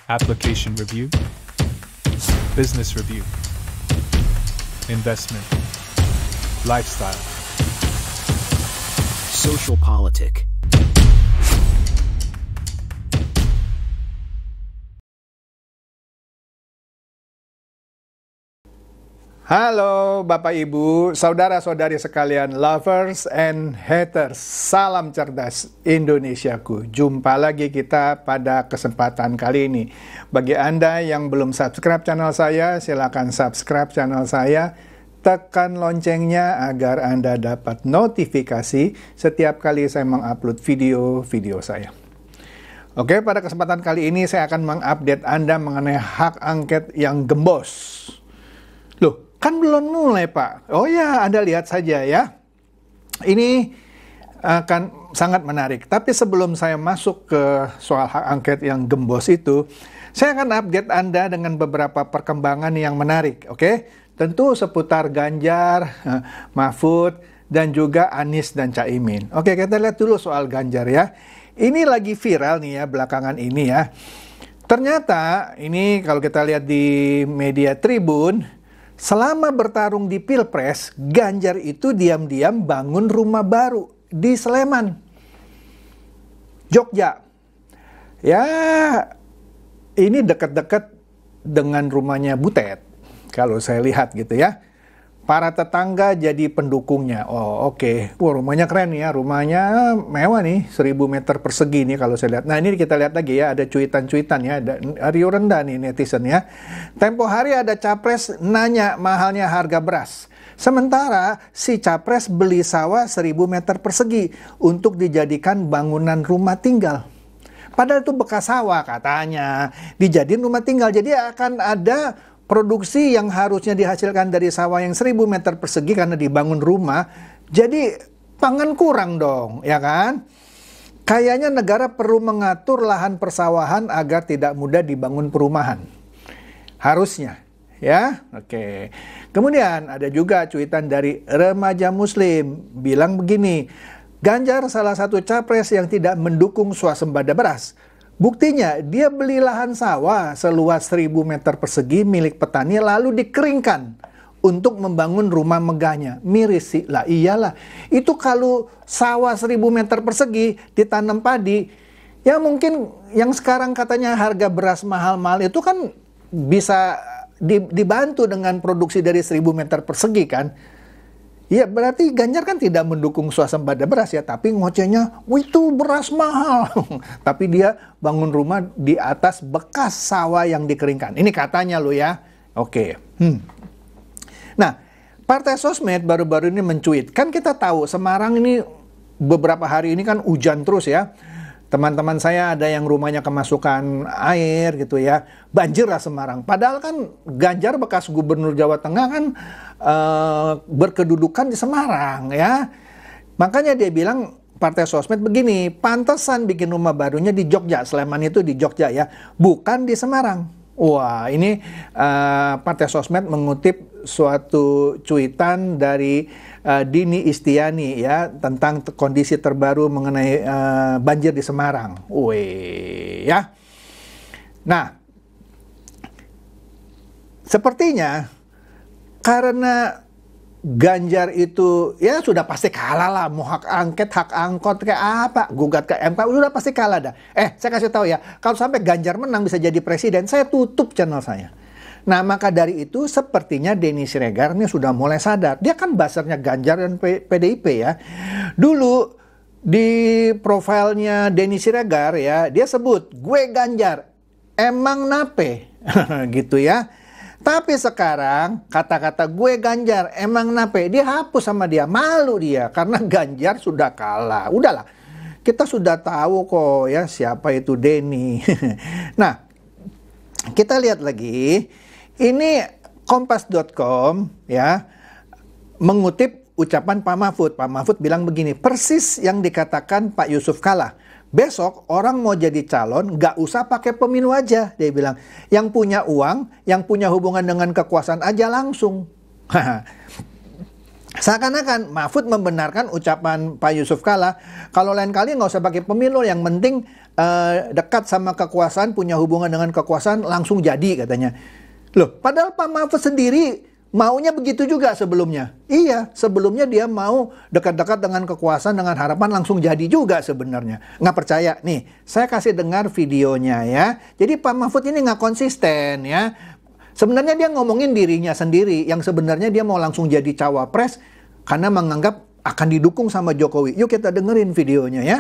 application review, business review, investment, lifestyle, social politic. Halo Bapak Ibu, saudara-saudari sekalian, lovers and haters, salam cerdas Indonesiaku. Jumpa lagi kita pada kesempatan kali ini. Bagi Anda yang belum subscribe channel saya, silakan subscribe channel saya. Tekan loncengnya agar Anda dapat notifikasi setiap kali saya mengupload video-video saya. Oke, pada kesempatan kali ini saya akan mengupdate Anda mengenai hak angket yang gembos. Loh, kan belum mulai Pak. Oh ya, Anda lihat saja ya. Ini akan sangat menarik. Tapi sebelum saya masuk ke soal hak angket yang gembos itu, saya akan update Anda dengan beberapa perkembangan yang menarik. Oke? Tentu seputar Ganjar, Mahfud, dan juga Anies dan Caimin. Oke, kita lihat dulu soal Ganjar ya. Ini lagi viral nih ya belakangan ini ya. Ternyata ini kalau kita lihat di media Tribun, selama bertarung di Pilpres, Ganjar itu diam-diam bangun rumah baru di Sleman, Jogja. Ya, ini dekat-dekat dengan rumahnya Butet, kalau saya lihat gitu ya. Para tetangga jadi pendukungnya. Oh oke. Wah, rumahnya keren ya. Rumahnya mewah nih. 1000 meter persegi nih kalau saya lihat. Nah ini kita lihat lagi ya. Ada cuitan-cuitan ya. Ada Rio rendah nih netizen ya. Tempo hari ada capres nanya mahalnya harga beras. Sementara si capres beli sawah 1000 meter persegi untuk dijadikan bangunan rumah tinggal. Padahal itu bekas sawah katanya. Dijadiin rumah tinggal. Jadi akan ada produksi yang harusnya dihasilkan dari sawah yang 1000 meter persegi karena dibangun rumah, jadi pangan kurang dong, ya kan? Kayaknya negara perlu mengatur lahan persawahan agar tidak mudah dibangun perumahan. Harusnya, ya. Oke. Kemudian ada juga cuitan dari remaja muslim, bilang begini, Ganjar salah satu capres yang tidak mendukung swasembada beras. Buktinya, dia beli lahan sawah seluas 1000 meter persegi milik petani lalu dikeringkan untuk membangun rumah megahnya. Miris sih, lah iyalah. Itu kalau sawah 1000 meter persegi ditanam padi, ya mungkin yang sekarang katanya harga beras mahal-mahal itu kan bisa dibantu dengan produksi dari 1000 meter persegi kan. Ya berarti Ganjar kan tidak mendukung swasembada beras ya, tapi ngocehnya, itu beras mahal. Tapi dia bangun rumah di atas bekas sawah yang dikeringkan. Ini katanya lo ya. Oke. Nah, Partai Sosmed baru-baru ini mencuit. Kan kita tahu Semarang ini beberapa hari ini kan hujan terus ya. Teman-teman saya ada yang rumahnya kemasukan air gitu ya. Banjir lah Semarang. Padahal kan Ganjar bekas gubernur Jawa Tengah kan berkedudukan di Semarang ya. Makanya dia bilang Partai Sosmed begini, pantesan bikin rumah barunya di Jogja. Sleman itu di Jogja ya. Bukan di Semarang. Wah ini Partai Sosmed mengutip suatu cuitan dari Dini Istiani ya tentang kondisi terbaru mengenai banjir di Semarang. Wih ya. Nah, sepertinya karena Ganjar itu ya sudah pasti kalah lah, mau hak angket, hak angkot kayak apa, gugat ke MK sudah pasti kalah dah. Saya kasih tahu ya, kalau sampai Ganjar menang bisa jadi presiden, saya tutup channel saya. Nah maka dari itu sepertinya Denny Siregar ini sudah mulai sadar. Dia kan basernya Ganjar dan PDIP ya. Dulu di profilnya Denny Siregar ya, dia sebut, gue Ganjar, emang nape? Gitu ya. Tapi sekarang kata-kata gue Ganjar, emang nape? Dia hapus sama dia, malu dia. Karena Ganjar sudah kalah. Udahlah, kita sudah tahu kok ya siapa itu Denny. Nah, kita lihat lagi. Ini Kompas.com ya mengutip ucapan Pak Mahfud. Pak Mahfud bilang begini, persis yang dikatakan Pak Yusuf Kalla. Besok orang mau jadi calon gak usah pakai pemilu aja. Dia bilang, yang punya uang, yang punya hubungan dengan kekuasaan aja langsung. Seakan-akan Mahfud membenarkan ucapan Pak Yusuf Kalla, kalau lain kali nggak usah pakai pemilu, yang penting dekat sama kekuasaan, punya hubungan dengan kekuasaan, langsung jadi katanya. Loh, padahal Pak Mahfud sendiri maunya begitu juga sebelumnya. Iya, sebelumnya dia mau dekat-dekat dengan kekuasaan dengan harapan langsung jadi juga sebenarnya. Nggak percaya? Nih, saya kasih dengar videonya ya. Jadi Pak Mahfud ini nggak konsisten ya. Sebenarnya dia ngomongin dirinya sendiri, yang sebenarnya dia mau langsung jadi cawapres karena menganggap akan didukung sama Jokowi. Yuk kita dengerin videonya ya.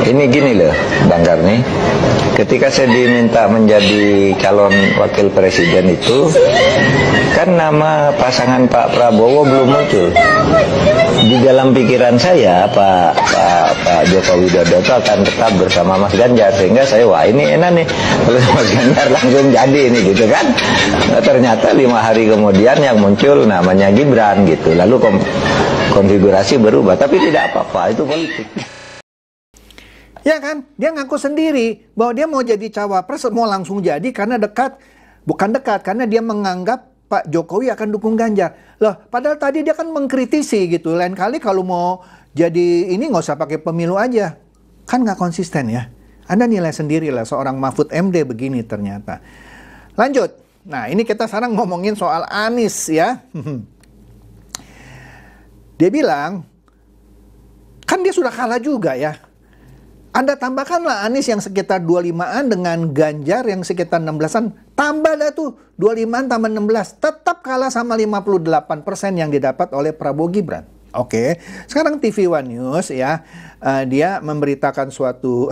Ini gini loh, Bang Karni. Ketika saya diminta menjadi calon wakil presiden itu, kan nama pasangan Pak Prabowo belum muncul. Di dalam pikiran saya, Pak Joko Widodo itu akan tetap bersama Mas Ganjar. Sehingga saya, wah ini enak nih, kalau Mas Ganjar langsung jadi ini gitu kan. Nah, ternyata 5 hari kemudian yang muncul namanya Gibran gitu. Lalu konfigurasi berubah, tapi tidak apa-apa, itu politik. Ya kan, dia ngaku sendiri bahwa dia mau jadi cawapres, mau langsung jadi karena bukan dekat, karena dia menganggap Pak Jokowi akan dukung Ganjar. Loh, padahal tadi dia kan mengkritisi gitu, lain kali kalau mau jadi ini nggak usah pakai pemilu aja. Kan nggak konsisten ya. Anda nilai sendiri lah, seorang Mahfud MD begini ternyata. Lanjut, nah ini kita sekarang ngomongin soal Anies ya. Dia bilang, kan dia sudah kalah juga ya. Anda tambahkanlah Anies yang sekitar 25-an dengan Ganjar yang sekitar 16-an. Tambah dah tuh, 25-an tambah 16. Tetap kalah sama 58% yang didapat oleh Prabowo Gibran. Oke, sekarang TV One News ya, dia memberitakan suatu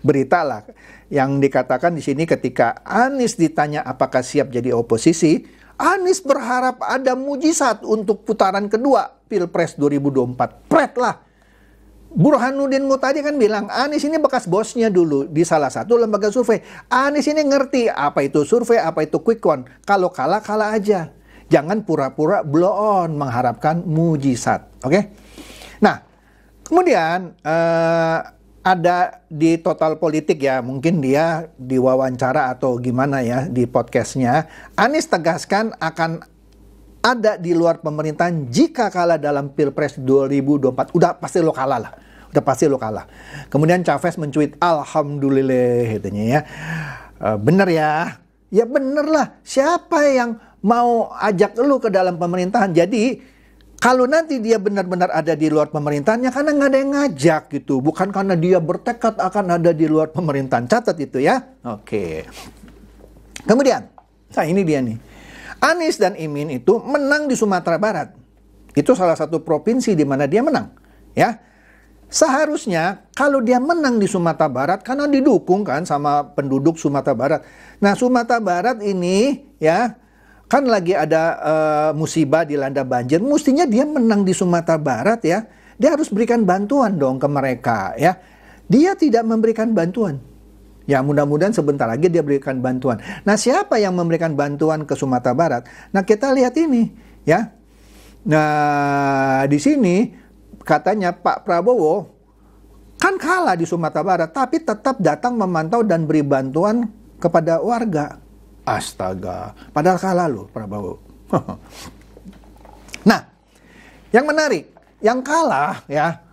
berita lah. Yang dikatakan di sini ketika Anies ditanya apakah siap jadi oposisi, Anies berharap ada mujizat untuk putaran kedua Pilpres 2024. Pret lah. Burhanuddin Muhtadi kan bilang, Anies ini bekas bosnya dulu di salah satu lembaga survei. Anies ini ngerti apa itu survei, apa itu quick count. Kalau kalah, kalah aja. Jangan pura-pura blow on mengharapkan mujizat. Oke? Nah, kemudian ada di Total Politik ya, mungkin dia diwawancara atau gimana ya di podcastnya. Anies tegaskan akan ada di luar pemerintahan jika kalah dalam Pilpres 2024. Udah pasti lo kalah lah. Udah pasti lo kalah. Kemudian Chavez mencuit, Alhamdulillah katanya ya. Bener ya? Ya bener lah. Siapa yang mau ajak lo ke dalam pemerintahan? Jadi kalau nanti dia benar-benar ada di luar pemerintahannya karena nggak ada yang ngajak gitu. Bukan karena dia bertekad akan ada di luar pemerintahan. Catat itu ya. Oke. Kemudian, nah ini dia nih. Anies dan Imin itu menang di Sumatera Barat. Itu salah satu provinsi di mana dia menang. Ya, seharusnya kalau dia menang di Sumatera Barat karena didukung kan sama penduduk Sumatera Barat. Nah, Sumatera Barat ini ya kan lagi ada musibah dilanda banjir. Mestinya dia menang di Sumatera Barat ya. Dia harus berikan bantuan dong ke mereka ya. Dia tidak memberikan bantuan. Ya mudah-mudahan sebentar lagi dia berikan bantuan. Nah siapa yang memberikan bantuan ke Sumatera Barat? Nah kita lihat ini ya. Nah di sini katanya Pak Prabowo kan kalah di Sumatera Barat, tapi tetap datang memantau dan beri bantuan kepada warga. Astaga, padahal kalah loh Prabowo. Nah yang menarik, yang kalah ya.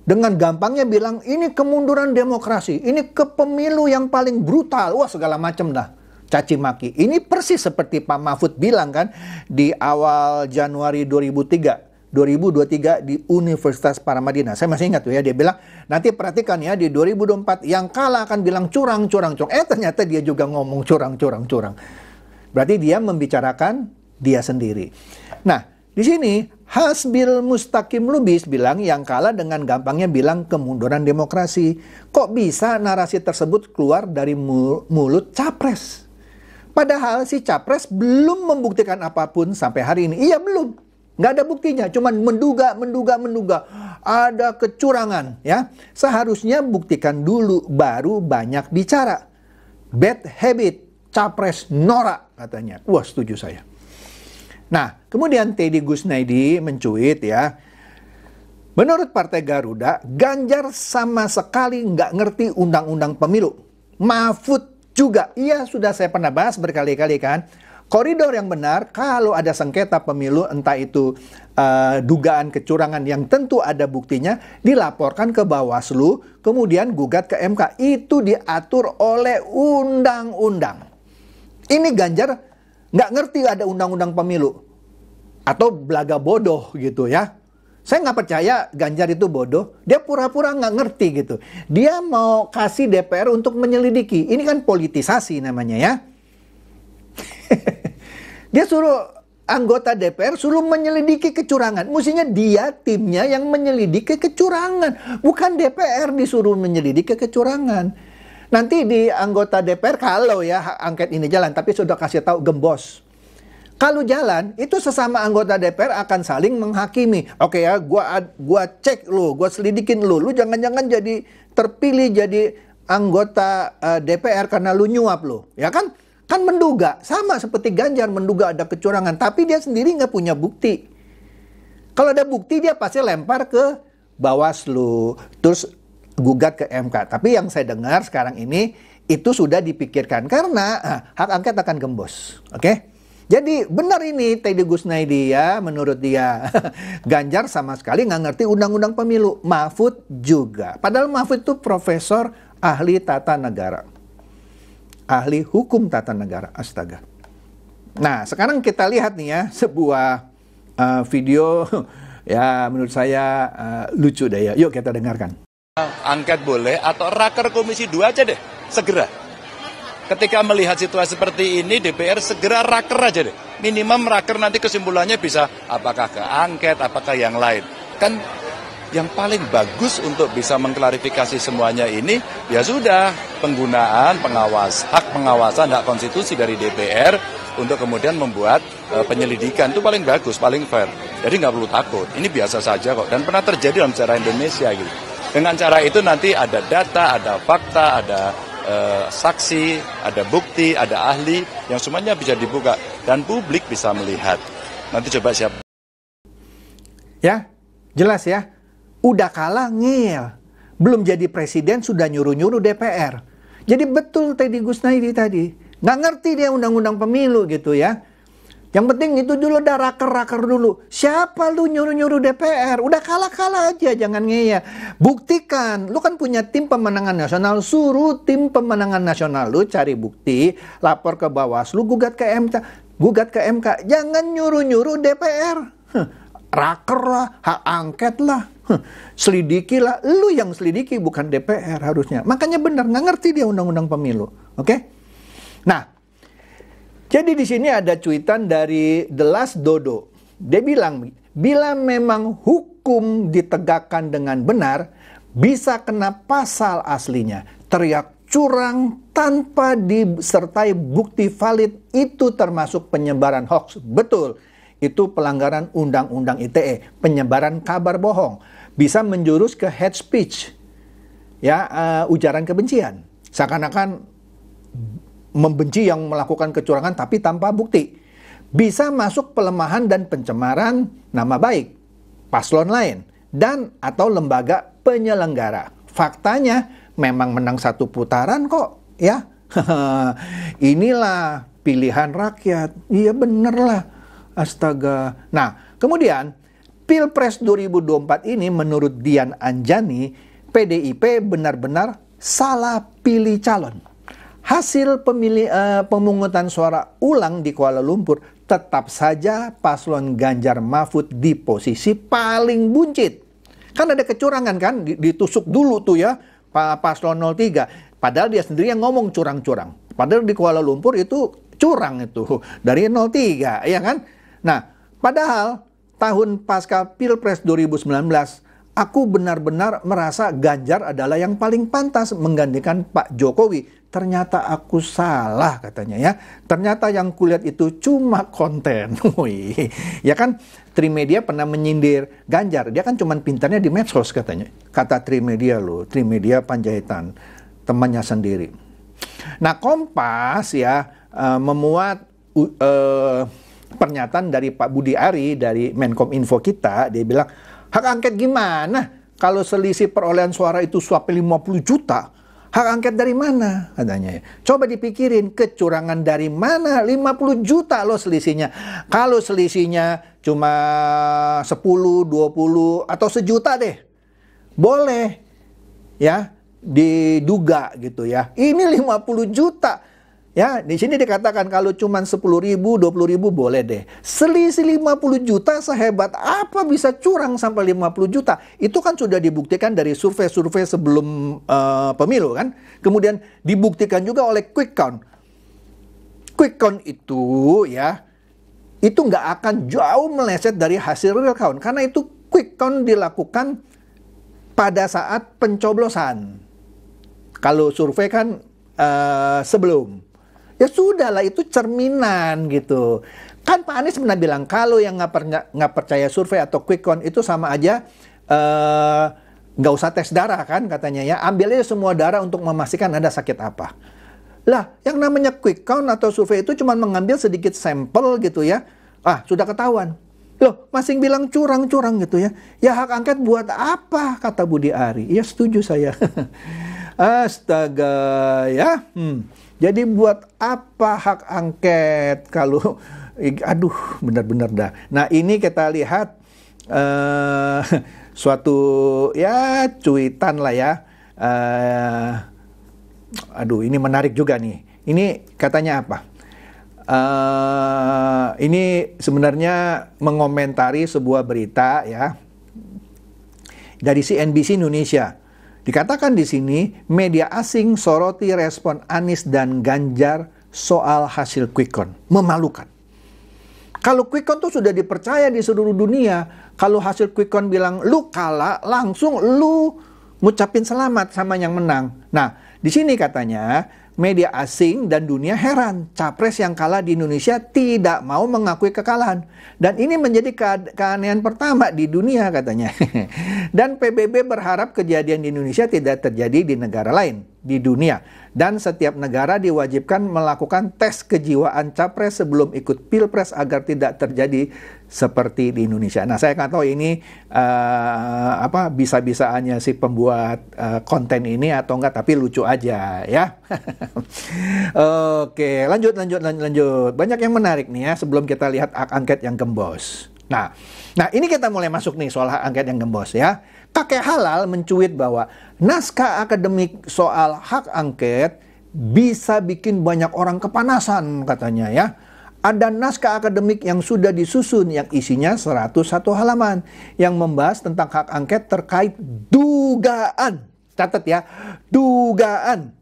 Dengan gampangnya bilang, ini kemunduran demokrasi, ini kepemilu yang paling brutal. Wah segala macam dah, caci maki. Ini persis seperti Pak Mahfud bilang kan, di awal Januari 2023 di Universitas Paramadina. Saya masih ingat tuh ya, dia bilang, nanti perhatikan ya di 2024 yang kalah akan bilang curang. Ternyata dia juga ngomong curang. Berarti dia membicarakan dia sendiri. Nah, di sini Hasbil Mustaqim Lubis bilang yang kalah dengan gampangnya bilang kemunduran demokrasi. Kok bisa narasi tersebut keluar dari mulut capres? Padahal si capres belum membuktikan apapun sampai hari ini. Iya belum. Nggak ada buktinya. Cuman menduga. Ada kecurangan ya. Seharusnya buktikan dulu baru banyak bicara. Bad habit. Capres norak katanya. Wah setuju saya. Nah, kemudian Teddy Gusnaidi mencuit ya, menurut Partai Garuda, Ganjar sama sekali nggak ngerti undang-undang pemilu. Mahfud juga, iya sudah saya pernah bahas berkali-kali kan, Koridor yang benar, kalau ada sengketa pemilu, entah itu dugaan kecurangan yang tentu ada buktinya, dilaporkan ke Bawaslu, kemudian gugat ke MK. Itu diatur oleh undang-undang. Ini Ganjar nggak ngerti ada undang-undang pemilu. Atau belaga bodoh gitu ya. Saya nggak percaya Ganjar itu bodoh. Dia pura-pura nggak ngerti gitu. Dia mau kasih DPR untuk menyelidiki. Ini kan politisasi namanya ya. Dia suruh anggota DPR suruh menyelidiki kecurangan. Mestinya dia timnya yang menyelidiki kecurangan. Bukan DPR disuruh menyelidiki kecurangan. Nanti di anggota DPR kalau ya hak angket ini jalan. Tapi sudah kasih tahu gembos. Kalau jalan, itu sesama anggota DPR akan saling menghakimi. Oke ya, gua cek lu, gua selidikin lu. Lu jangan-jangan jadi terpilih jadi anggota DPR karena lu nyuap lu. Ya kan? Kan menduga. Sama seperti Ganjar menduga ada kecurangan. Tapi dia sendiri nggak punya bukti. Kalau ada bukti, dia pasti lempar ke Bawaslu. Terus gugat ke MK. Tapi yang saya dengar sekarang ini, itu sudah dipikirkan. Karena hak angket akan gembos. Oke? Jadi benar ini Teddy Gusnaidi ya, menurut dia. Ganjar sama sekali nggak ngerti undang-undang pemilu. Mahfud juga. Padahal Mahfud itu profesor ahli tata negara. Ahli hukum tata negara. Astaga. Nah, sekarang kita lihat nih ya, sebuah video ya menurut saya lucu deh ya. Yuk kita dengarkan. Angket boleh atau raker komisi 2 aja deh, segera. Ketika melihat situasi seperti ini, DPR segera raker aja deh. Minimum raker nanti kesimpulannya bisa apakah ke angket, apakah yang lain. Kan yang paling bagus untuk bisa mengklarifikasi semuanya ini, ya sudah, penggunaan hak pengawasan, hak konstitusi dari DPR untuk kemudian membuat penyelidikan itu paling bagus, paling fair. Jadi nggak perlu takut, ini biasa saja kok. Dan pernah terjadi dalam sejarah Indonesia gitu. Dengan cara itu nanti ada data, ada fakta, ada saksi, ada bukti, ada ahli, yang semuanya bisa dibuka dan publik bisa melihat. Nanti coba siap. Ya, jelas ya. Udah kalah ngeyel. Belum jadi presiden sudah nyuruh-nyuruh DPR. Jadi betul Teddy Gusnaidi tadi. Nggak ngerti dia undang-undang pemilu gitu ya. Yang penting itu dulu udah raker-raker dulu. Siapa lu nyuruh-nyuruh DPR? Udah kalah-kalah aja, jangan ngeyel. Buktikan, lu kan punya tim pemenangan nasional, suruh tim pemenangan nasional lu cari bukti, lapor ke Bawaslu, gugat ke MK. Jangan nyuruh-nyuruh DPR. Raker lah, hak angket lah. Selidiki lah, lu yang selidiki bukan DPR harusnya. Makanya benar, nggak ngerti dia undang-undang pemilu. Oke? Nah, jadi di sini ada cuitan dari The Last Dodo. Dia bilang, bila memang hukum ditegakkan dengan benar, bisa kena pasal aslinya. Teriak curang tanpa disertai bukti valid, itu termasuk penyebaran hoax. Betul, itu pelanggaran Undang-Undang ITE, penyebaran kabar bohong. Bisa menjurus ke hate speech, ya, ujaran kebencian. Seakan-akan membenci yang melakukan kecurangan tapi tanpa bukti. Bisa masuk pelemahan dan pencemaran nama baik paslon lain dan atau lembaga penyelenggara. Faktanya memang menang satu putaran kok ya. Inilah pilihan rakyat. Iya bener lah. Astaga. Nah, kemudian Pilpres 2024 ini menurut Dian Anjani, PDIP benar-benar salah pilih calon. Hasil pemungutan suara ulang di Kuala Lumpur tetap saja paslon Ganjar Mahfud di posisi paling buncit. Kan ada kecurangan kan, ditusuk dulu tuh ya paslon 03. Padahal dia sendiri yang ngomong curang-curang. Padahal di Kuala Lumpur itu curang itu dari 03, ya kan? Nah, padahal tahun pasca Pilpres 2019, aku benar-benar merasa Ganjar adalah yang paling pantas menggantikan Pak Jokowi. Ternyata aku salah katanya ya. Ternyata yang kulihat itu cuma konten. Ya kan, Trimedia pernah menyindir Ganjar. Dia kan cuma pintarnya di medsos katanya. Kata Trimedia loh, Trimedia Panjaitan, temannya sendiri. Nah, Kompas ya memuat pernyataan dari Pak Budi Ari dari Menkominfo kita. Dia bilang, hak angket gimana? Kalau selisih perolehan suara itu sampai 50 juta. Hak angket dari mana? Katanya. Coba dipikirin, kecurangan dari mana? 50 juta loh selisihnya. Kalau selisihnya cuma 10, 20, atau sejuta deh. Boleh. Ya, diduga gitu ya. Ini 50 juta. Ya, di sini dikatakan kalau cuma 10.000, 20.000 boleh deh. Selisih 50 juta sehebat apa bisa curang sampai 50 juta? Itu kan sudah dibuktikan dari survei-survei sebelum pemilu kan. Kemudian dibuktikan juga oleh quick count. Quick count itu ya, itu nggak akan jauh meleset dari hasil real count. Karena itu quick count dilakukan pada saat pencoblosan. Kalau survei kan sebelum. Ya sudahlah, itu cerminan gitu. Kan Pak Anies pernah bilang kalau yang nggak percaya survei atau quick count itu sama aja nggak usah tes darah kan katanya ya. Ambil aja semua darah untuk memastikan Anda sakit apa. Lah, yang namanya quick count atau survei itu cuma mengambil sedikit sampel gitu ya. Ah, sudah ketahuan. Loh, masing bilang curang-curang gitu ya. Ya hak angket buat apa, kata Budi Ari. Ya setuju saya. Astaga ya. Jadi buat apa hak angket kalau, aduh benar-benar dah. Nah ini kita lihat suatu ya cuitan lah ya. Aduh ini menarik juga nih. Ini katanya apa? Ini sebenarnya mengomentari sebuah berita ya dari CNBC Indonesia. Dikatakan di sini, media asing soroti respon Anies dan Ganjar soal hasil quick count. Memalukan. Kalau quick count itu sudah dipercaya di seluruh dunia. Kalau hasil quick count bilang, lu kalah, langsung lu ngucapin selamat sama yang menang. Nah, di sini katanya, media asing dan dunia heran. Capres yang kalah di Indonesia tidak mau mengakui kekalahan. Dan ini menjadi keanehan pertama di dunia katanya. Dan PBB berharap kejadian di Indonesia tidak terjadi di negara lain di dunia. Dan setiap negara diwajibkan melakukan tes kejiwaan capres sebelum ikut pilpres agar tidak terjadi seperti di Indonesia. Nah, saya nggak tahu ini bisa-bisaannya si pembuat konten ini atau enggak, tapi lucu aja ya. Oke, lanjut. Banyak yang menarik nih ya sebelum kita lihat hak angket yang gembos. Nah ini kita mulai masuk nih soal hak angket yang gembos ya. Kakek Halal mencuit bahwa naskah akademik soal hak angket bisa bikin banyak orang kepanasan katanya ya. Ada naskah akademik yang sudah disusun yang isinya 101 halaman yang membahas tentang hak angket terkait dugaan. Catat ya, dugaan.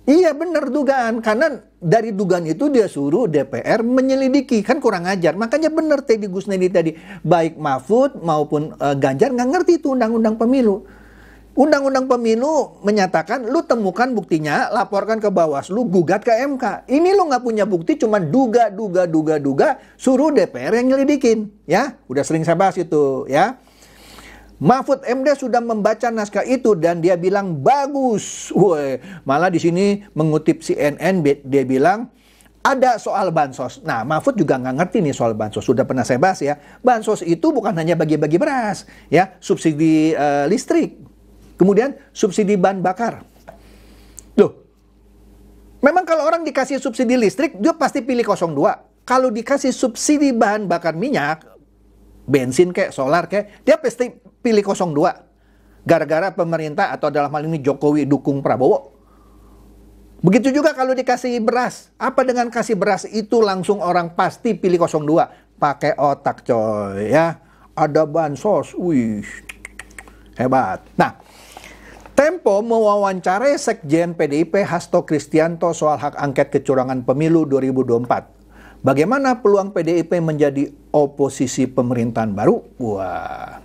Iya benar dugaan, karena dari dugaan itu dia suruh DPR menyelidiki, kan kurang ajar. Makanya benar Teddy Gusnedi tadi, baik Mahfud maupun Ganjar nggak ngerti itu undang-undang pemilu. Undang-undang pemilu menyatakan lu temukan buktinya, laporkan ke Bawaslu, gugat ke MK. Ini lu nggak punya bukti, cuma duga, suruh DPR yang nyelidikin. Ya, udah sering saya bahas itu ya. Mahfud MD sudah membaca naskah itu dan dia bilang bagus. Woy, malah di sini mengutip CNN dia bilang ada soal bansos. Nah, Mahfud juga nggak ngerti nih soal bansos. Sudah pernah saya bahas ya. Bansos itu bukan hanya bagi-bagi beras, ya, subsidi listrik, kemudian subsidi bahan bakar. Loh, memang kalau orang dikasih subsidi listrik dia pasti pilih 02. Kalau dikasih subsidi bahan bakar minyak, bensin kayak solar kayak, dia pasti pilih 02. Gara-gara pemerintah atau dalam hal ini Jokowi dukung Prabowo. Begitu juga kalau dikasih beras. Apa dengan kasih beras itu langsung orang pasti pilih 02. Pakai otak coy ya. Ada bansos. Wih. Hebat. Nah, Tempo mewawancarai Sekjen PDIP Hasto Kristianto soal hak angket kecurangan pemilu 2024. Bagaimana peluang PDIP menjadi oposisi pemerintahan baru? Wah,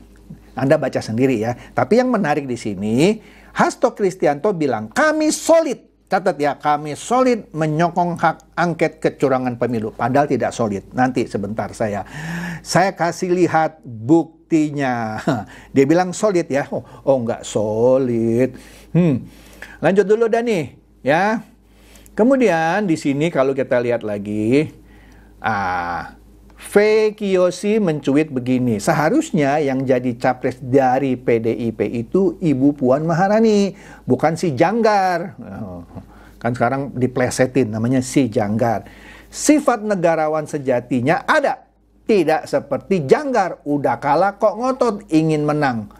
Anda baca sendiri ya. Tapi yang menarik di sini, Hasto Kristianto bilang, kami solid. Catat ya, kami solid menyokong hak angket kecurangan pemilu. Padahal tidak solid. Nanti sebentar saya kasih lihat buktinya. Dia bilang solid ya. Oh enggak solid. Lanjut dulu Dani ya. Kemudian di sini kalau kita lihat lagi, Fekiosi mencuit begini, seharusnya yang jadi capres dari PDIP itu Ibu Puan Maharani, bukan si Janggar. Kan sekarang diplesetin namanya si Janggar. Sifat negarawan sejatinya ada, tidak seperti Janggar, udah kalah kok ngotot ingin menang.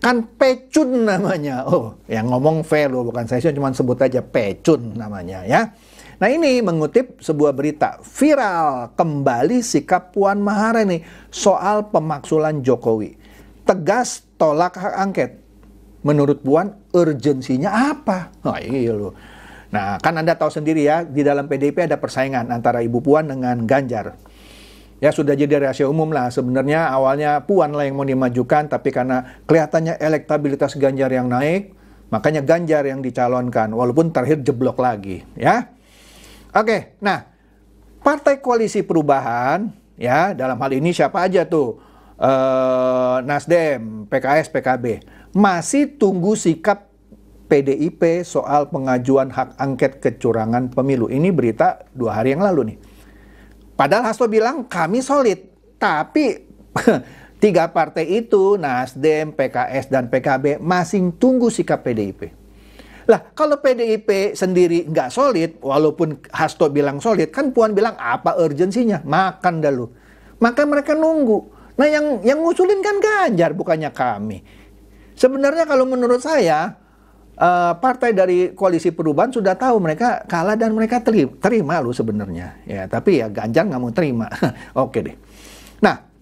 Kan pecun namanya. Oh, yang ngomong V loh, bukan saya cuma sebut aja pecun namanya ya. Nah ini mengutip sebuah berita viral kembali sikap Puan Maharani soal pemaksulan Jokowi. Tegas tolak hak angket. Menurut Puan urgensinya apa? Nah iya loh. Nah kan Anda tahu sendiri ya, di dalam PDIP ada persaingan antara Ibu Puan dengan Ganjar. Ya sudah jadi rahasia umum lah, sebenarnya awalnya Puan lah yang mau dimajukan, tapi karena kelihatannya elektabilitas Ganjar yang naik, makanya Ganjar yang dicalonkan, walaupun terakhir jeblok lagi ya. Oke, nah Partai Koalisi Perubahan ya, dalam hal ini siapa aja tuh, Nasdem, PKS, PKB, masih tunggu sikap PDIP soal pengajuan hak angket kecurangan pemilu. Ini berita 2 hari yang lalu nih. Padahal Hasto bilang kami solid, tapi 3 partai itu, Nasdem, PKS, dan PKB masih tunggu sikap PDIP. Lah, kalau PDIP sendiri nggak solid, walaupun Hasto bilang solid, kan Puan bilang apa urgensinya? Makan dah lu. Maka mereka nunggu. Nah, yang ngusulin kan Ganjar, bukannya kami. Sebenarnya kalau menurut saya, partai dari Koalisi Perubahan sudah tahu mereka kalah dan mereka terima lu sebenarnya. Ya, tapi ya Ganjar nggak mau terima. Oke deh. Nah,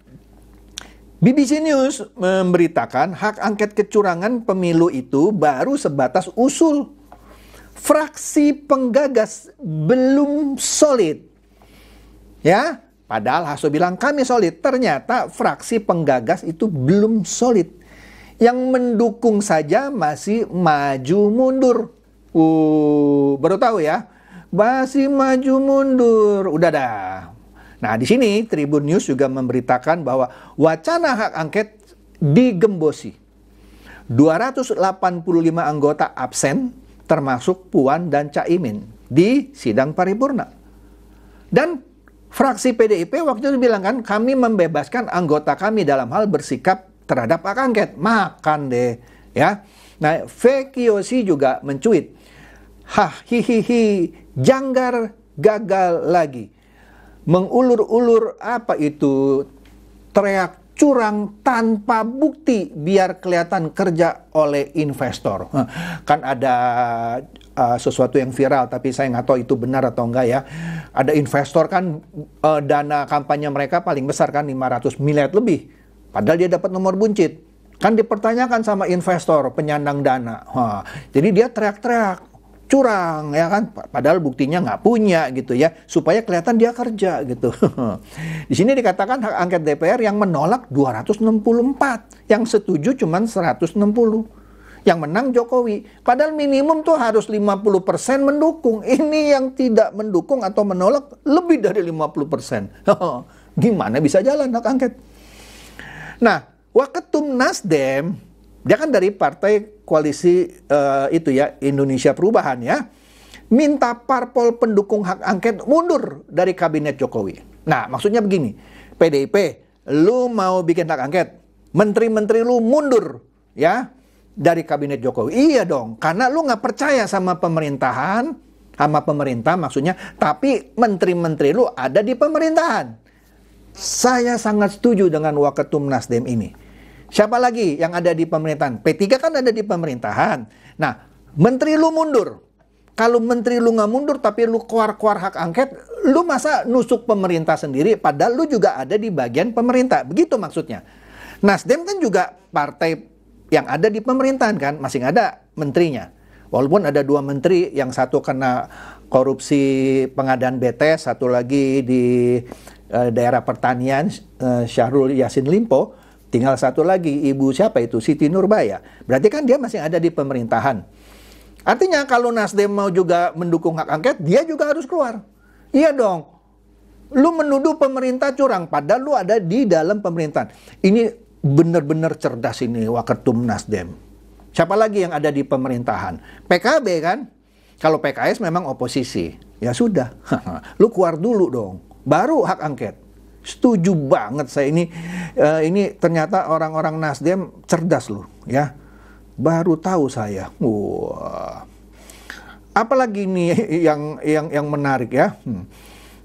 BBC News memberitakan hak angket kecurangan pemilu itu baru sebatas usul. Fraksi penggagas belum solid. Ya, padahal Hasto bilang kami solid. Ternyata fraksi penggagas itu belum solid. Yang mendukung saja masih maju mundur. Baru tahu ya. Masih maju mundur. Udah dah. Nah, di sini Tribun News juga memberitakan bahwa wacana hak angket digembosi. 285 anggota absen, termasuk Puan dan Caimin, di sidang paripurna. Dan fraksi PDIP waktu itu bilang kan, kami membebaskan anggota kami dalam hal bersikap terhadap hak angket. Makan deh, ya. Nah, Fekiosi juga mencuit, hihihi, Janggar gagal lagi. Mengulur-ulur apa itu, teriak curang tanpa bukti biar kelihatan kerja oleh investor. Kan ada sesuatu yang viral, tapi saya nggak tahu itu benar atau enggak ya. Ada investor kan, dana kampanye mereka paling besar kan 500 miliar lebih. Padahal dia dapat nomor buncit. Kan dipertanyakan sama investor penyandang dana. Jadi dia teriak-teriak curang ya kan, padahal buktinya nggak punya gitu ya, supaya kelihatan dia kerja gitu. Di sini dikatakan hak angket DPR yang menolak 264, yang setuju cuman 160. Yang menang Jokowi, padahal minimum tuh harus 50% mendukung. Ini yang tidak mendukung atau menolak lebih dari 50%. Gimana bisa jalan hak angket? Nah, Waketum Nasdem, dia kan dari partai koalisi itu ya, Indonesia Perubahan ya, minta parpol pendukung hak angket mundur dari kabinet Jokowi. Nah, maksudnya begini, PDIP, lu mau bikin hak angket, menteri-menteri lu mundur ya dari kabinet Jokowi. Iya dong, karena lu nggak percaya sama pemerintahan, sama pemerintah maksudnya, tapi menteri-menteri lu ada di pemerintahan. Saya sangat setuju dengan Waketum Nasdem ini. Siapa lagi yang ada di pemerintahan? P3 kan ada di pemerintahan. Nah, menteri lu mundur. Kalau menteri lu nggak mundur tapi lu keluar hak angket, lu masa nusuk pemerintah sendiri padahal lu juga ada di bagian pemerintah. Begitu maksudnya. Nasdem kan juga partai yang ada di pemerintahan kan, masih ada menterinya. Walaupun ada 2 menteri, yang satu kena korupsi pengadaan BTS, satu lagi di daerah pertanian, Syahrul Yassin Limpo. Tinggal satu lagi, ibu siapa itu? Siti Nurbaya. Berarti kan dia masih ada di pemerintahan. Artinya kalau Nasdem mau juga mendukung hak angket, dia juga harus keluar. Iya dong. Lu menuduh pemerintah curang, padahal lu ada di dalam pemerintahan. Ini benar-benar cerdas ini Waketum Nasdem. Siapa lagi yang ada di pemerintahan? PKB kan? Kalau PKS memang oposisi. Ya sudah. Lu keluar dulu dong. Baru hak angket. Setuju banget saya ini ternyata orang-orang Nasdem cerdas loh ya. Baru tahu saya. Wah. Apalagi nih yang menarik ya.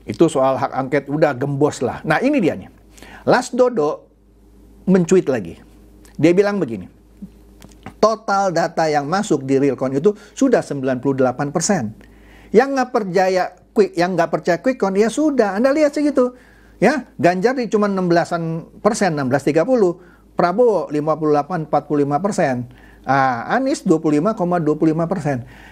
Itu soal hak angket udah gembos lah. Nah, ini dia nih. Las Dodo mencuit lagi. Dia bilang begini. Total data yang masuk di Realcon itu sudah 98%. Yang nggak percaya quick count ya sudah, Anda lihat segitu. Ya, Ganjar di cuma 16%, 16,30. Prabowo 58,45%. Anies 25,25%.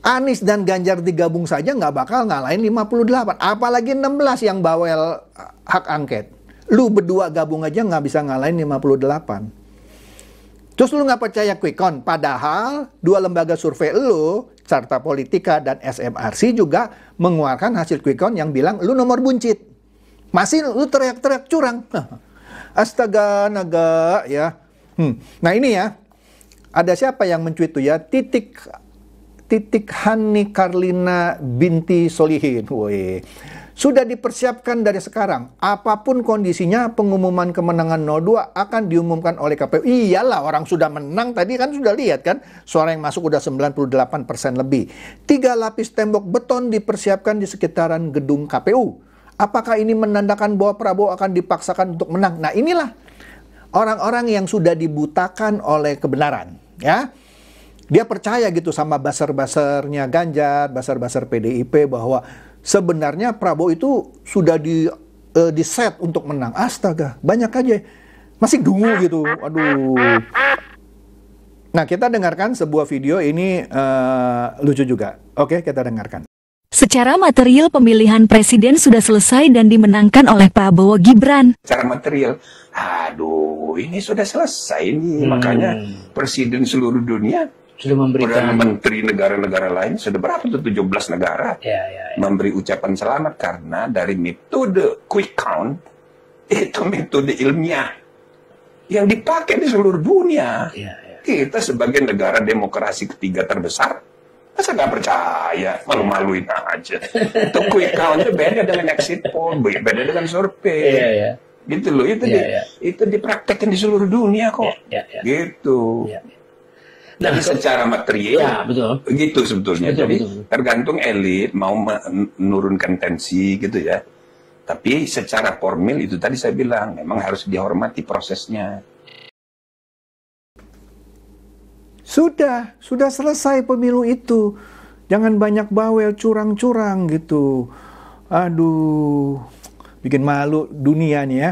Anies dan Ganjar digabung saja nggak bakal ngalahin 58. Apalagi 16 yang bawel hak angket. Lu berdua gabung aja nggak bisa ngalahin 58. Terus lu nggak percaya quick count. Padahal dua lembaga survei lu, Carta Politika dan SMRC juga mengeluarkan hasil quick count yang bilang lu nomor buncit. Masih lu teriak-teriak curang. Astaga, naga ya. Nah ini ya. Ada siapa yang mencuit tuh ya? Titik Hani Karlina binti Solihin. Woi. Sudah dipersiapkan dari sekarang. Apapun kondisinya, pengumuman kemenangan 02 akan diumumkan oleh KPU. Iyalah, orang sudah menang. Tadi kan sudah lihat kan, suara yang masuk udah 98% lebih. 3 lapis tembok beton dipersiapkan di sekitaran gedung KPU. Apakah ini menandakan bahwa Prabowo akan dipaksakan untuk menang? Nah, inilah orang-orang yang sudah dibutakan oleh kebenaran, ya. Dia percaya gitu sama buzzer-buzzernya Ganjar, buzzer-buzzer PDIP bahwa sebenarnya Prabowo itu sudah di set untuk menang. Astaga, banyak aja. Masih dungu gitu. Aduh. Nah, kita dengarkan sebuah video ini lucu juga. Oke, kita dengarkan. Secara material pemilihan presiden sudah selesai dan dimenangkan oleh Prabowo Gibran. Secara material, aduh, ini sudah selesai nih. Makanya presiden seluruh dunia sudah memberikan menteri negara-negara lain, sudah berapa tuh 17 negara memberi ucapan selamat karena dari metode quick count itu metode ilmiah yang dipakai di seluruh dunia. Kita sebagai negara demokrasi ketiga terbesar, masa nggak percaya, malu-maluin aja. Itu quick count itu beda dengan exit poll, beda dengan survei. Gitu loh, itu dipraktekkan di seluruh dunia kok. Gitu. Nah, jadi secara material, begitu sebetulnya. Jadi tergantung elit mau menurunkan tensi gitu ya. Tapi secara formil itu tadi saya bilang memang harus dihormati prosesnya. Sudah selesai pemilu itu. Jangan banyak bawel, curang-curang gitu. Aduh, bikin malu dunia nih ya.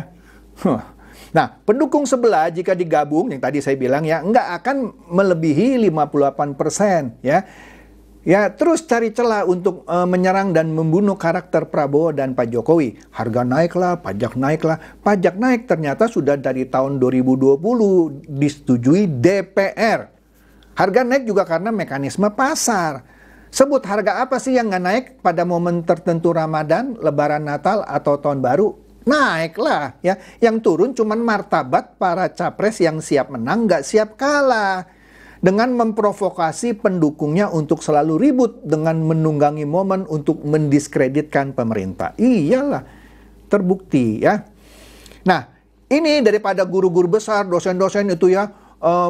Nah, pendukung sebelah jika digabung, yang tadi saya bilang ya, nggak akan melebihi 58% ya. Ya, terus cari celah untuk menyerang dan membunuh karakter Prabowo dan Pak Jokowi. Harga naiklah, pajak naiklah. Pajak naik ternyata sudah dari tahun 2020 disetujui DPR. Harga naik juga karena mekanisme pasar. Sebut harga apa sih yang nggak naik pada momen tertentu Ramadan, Lebaran Natal, atau Tahun Baru? Naiklah ya. Yang turun cuman martabat para capres yang siap menang, nggak siap kalah. Dengan memprovokasi pendukungnya untuk selalu ribut dengan menunggangi momen untuk mendiskreditkan pemerintah. Iyalah, terbukti ya. Nah, ini daripada guru-guru besar, dosen-dosen itu ya,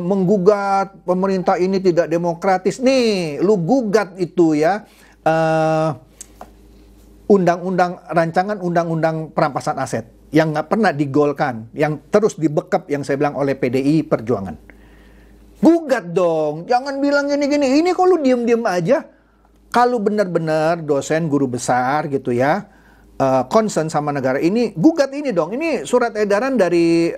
menggugat pemerintah ini tidak demokratis. Nih, lu gugat itu ya. Rancangan undang-undang perampasan aset yang nggak pernah digolkan, yang terus dibekap yang saya bilang oleh PDI Perjuangan. Gugat dong, jangan bilang gini-gini. Ini kok lu diem-diem aja? Kalau benar-benar dosen guru besar gitu ya, concern sama negara ini, gugat ini dong. Ini surat edaran dari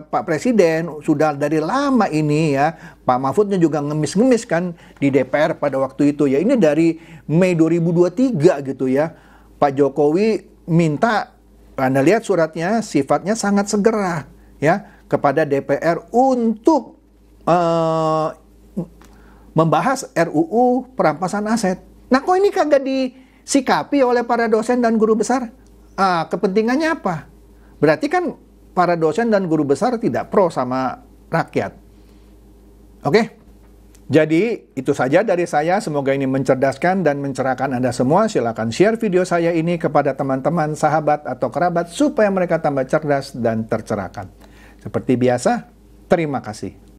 Pak Presiden sudah dari lama ini ya. Pak Mahfudnya juga ngemis-ngemis kan di DPR pada waktu itu ya. Ini dari Mei 2023 gitu ya. Pak Jokowi minta, Anda lihat suratnya, sifatnya sangat segera ya kepada DPR untuk membahas RUU perampasan aset. Nah, kok ini kagak disikapi oleh para dosen dan guru besar? Kepentingannya apa? Berarti kan para dosen dan guru besar tidak pro sama rakyat. Oke? Jadi, itu saja dari saya. Semoga ini mencerdaskan dan mencerahkan Anda semua. Silakan share video saya ini kepada teman-teman, sahabat, atau kerabat supaya mereka tambah cerdas dan tercerahkan. Seperti biasa, terima kasih.